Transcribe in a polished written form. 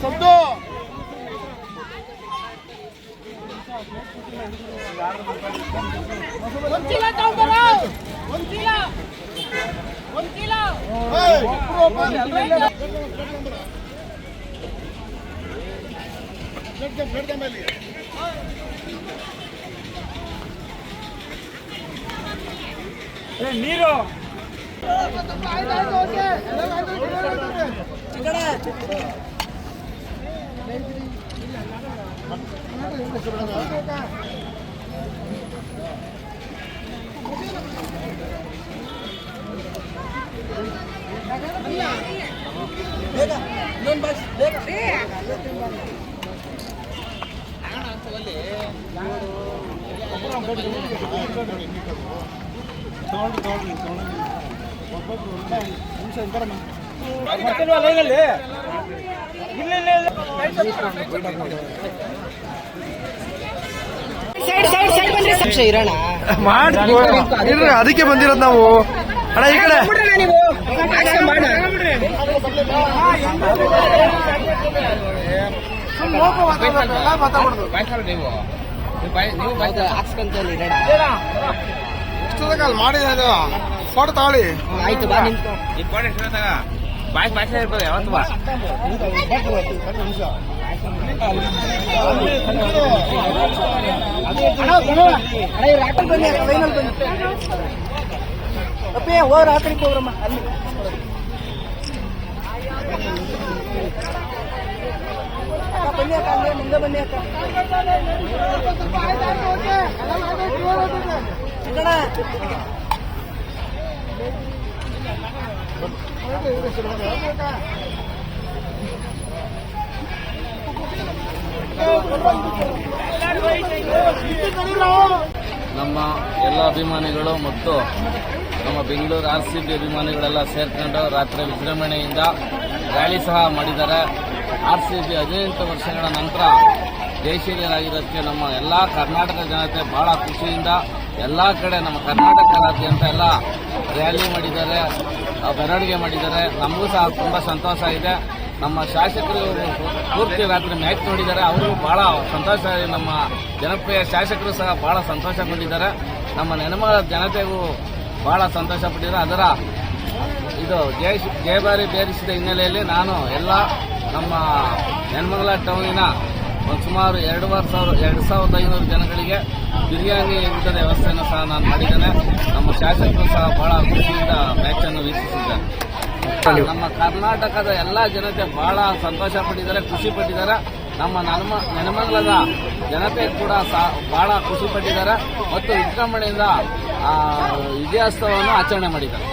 ಸದ್ದು ನೀರು ಅದಕ್ಕೆ ಬಂದಿರೋದು ನಾವು. ಅಣ್ಣ ಈ ಕಡೆ ಮಾಡಿದ ಫೋಟೋ ತಗೊಳ್ಳಿ. ಆಯ್ತು ಬಾ ಬಾಯ್ ಬಾಯ್ ಇರ್ಬೋದು ಯಾವತ್ತು ಬಾ. ರಾತ್ರಿ ಹೋಗ್ರಮ್ಮ ಅಲ್ಲಿ ಬನ್ನಿ ಅಕ್ಕ, ಅಲ್ಲೇ ಮುಂದೆ ಬನ್ನಿ ಅಕ್ಕ. ನಮ್ಮ ಎಲ್ಲ ಅಭಿಮಾನಿಗಳು ಮತ್ತು ನಮ್ಮ ಬೆಂಗಳೂರು RCB ಅಭಿಮಾನಿಗಳೆಲ್ಲ ಸೇರ್ಕೊಂಡು ರಾತ್ರಿ ವಿಜೃಂಭಣೆಯಿಂದ ರ್ಯಾಲಿ ಸಹ ಮಾಡಿದ್ದಾರೆ. RCB 18 ವರ್ಷಗಳ ನಂತರ ಜಯಶೀಲರಾಗಿರೋದಕ್ಕೆ ನಮ್ಮ ಎಲ್ಲ ಕರ್ನಾಟಕ ಜನತೆ ಬಹಳ ಖುಷಿಯಿಂದ ಎಲ್ಲ ಕಡೆ ನಮ್ಮ ಕರ್ನಾಟಕದಾದ್ಯಂತ ಎಲ್ಲ ರ್ಯಾಲಿ ಮಾಡಿದ್ದಾರೆ, ಮೆರವಣಿಗೆ ಮಾಡಿದ್ದಾರೆ. ನಮಗೂ ಸಹ ತುಂಬ ಸಂತೋಷ ಇದೆ. ನಮ್ಮ ಶಾಸಕರು ಪೂರ್ತಿ ರಾತ್ರಿ ಮ್ಯಾಚ್ ನೋಡಿದ್ದಾರೆ, ಅವರಿಗೂ ಬಹಳ ಸಂತೋಷ ಇದೆ. ನಮ್ಮ ಜನಪ್ರಿಯ ಶಾಸಕರು ಸಹ ಬಹಳ ಸಂತೋಷಗೊಂಡಿದ್ದಾರೆ. ನಮ್ಮ ನೆನಮಗಳ ಜನತೆಗೂ ಬಹಳ ಸಂತೋಷ ಪಟ್ಟಿದ್ದಾರೆ. ಅದರ ಇದು ಜಯಭಾರಿ ಬೇರಿಸಿದ ಹಿನ್ನೆಲೆಯಲ್ಲಿ ನಾನು ಎಲ್ಲ ನಮ್ಮ ನೆನಮಂಗಲ ಟೌನಿನ ಸುಮಾರು 2,500 ಜನಗಳಿಗೆ ಬಿರಿಯಾನಿ ಊಟದ ವ್ಯವಸ್ಥೆಯನ್ನು ಸಹ ನಾನು ಮಾಡಿದ್ದೇನೆ. ನಮ್ಮ ಶಾಸಕರು ಸಹ ಬಹಳ ಖುಷಿಯಿಂದ ಮ್ಯಾಚ್ ಅನ್ನು ವೀಕ್ಷಿಸಿದ್ದಾರೆ. ನಮ್ಮ ಕರ್ನಾಟಕದ ಎಲ್ಲ ಜನತೆ ಬಹಳ ಸಂತೋಷ ಪಟ್ಟಿದ್ದಾರೆ, ಖುಷಿ ಪಟ್ಟಿದ್ದಾರೆ. ನಮ್ಮ ನೆನಮಂಗಲದ ಜನತೆ ಕೂಡ ಬಹಳ ಖುಷಿ ಪಟ್ಟಿದ್ದಾರೆ ಮತ್ತು ವಿಜೃಂಭಣೆಯಿಂದ ವಿಜಯೋತ್ಸವವನ್ನು ಆಚರಣೆ ಮಾಡಿದ್ದಾರೆ.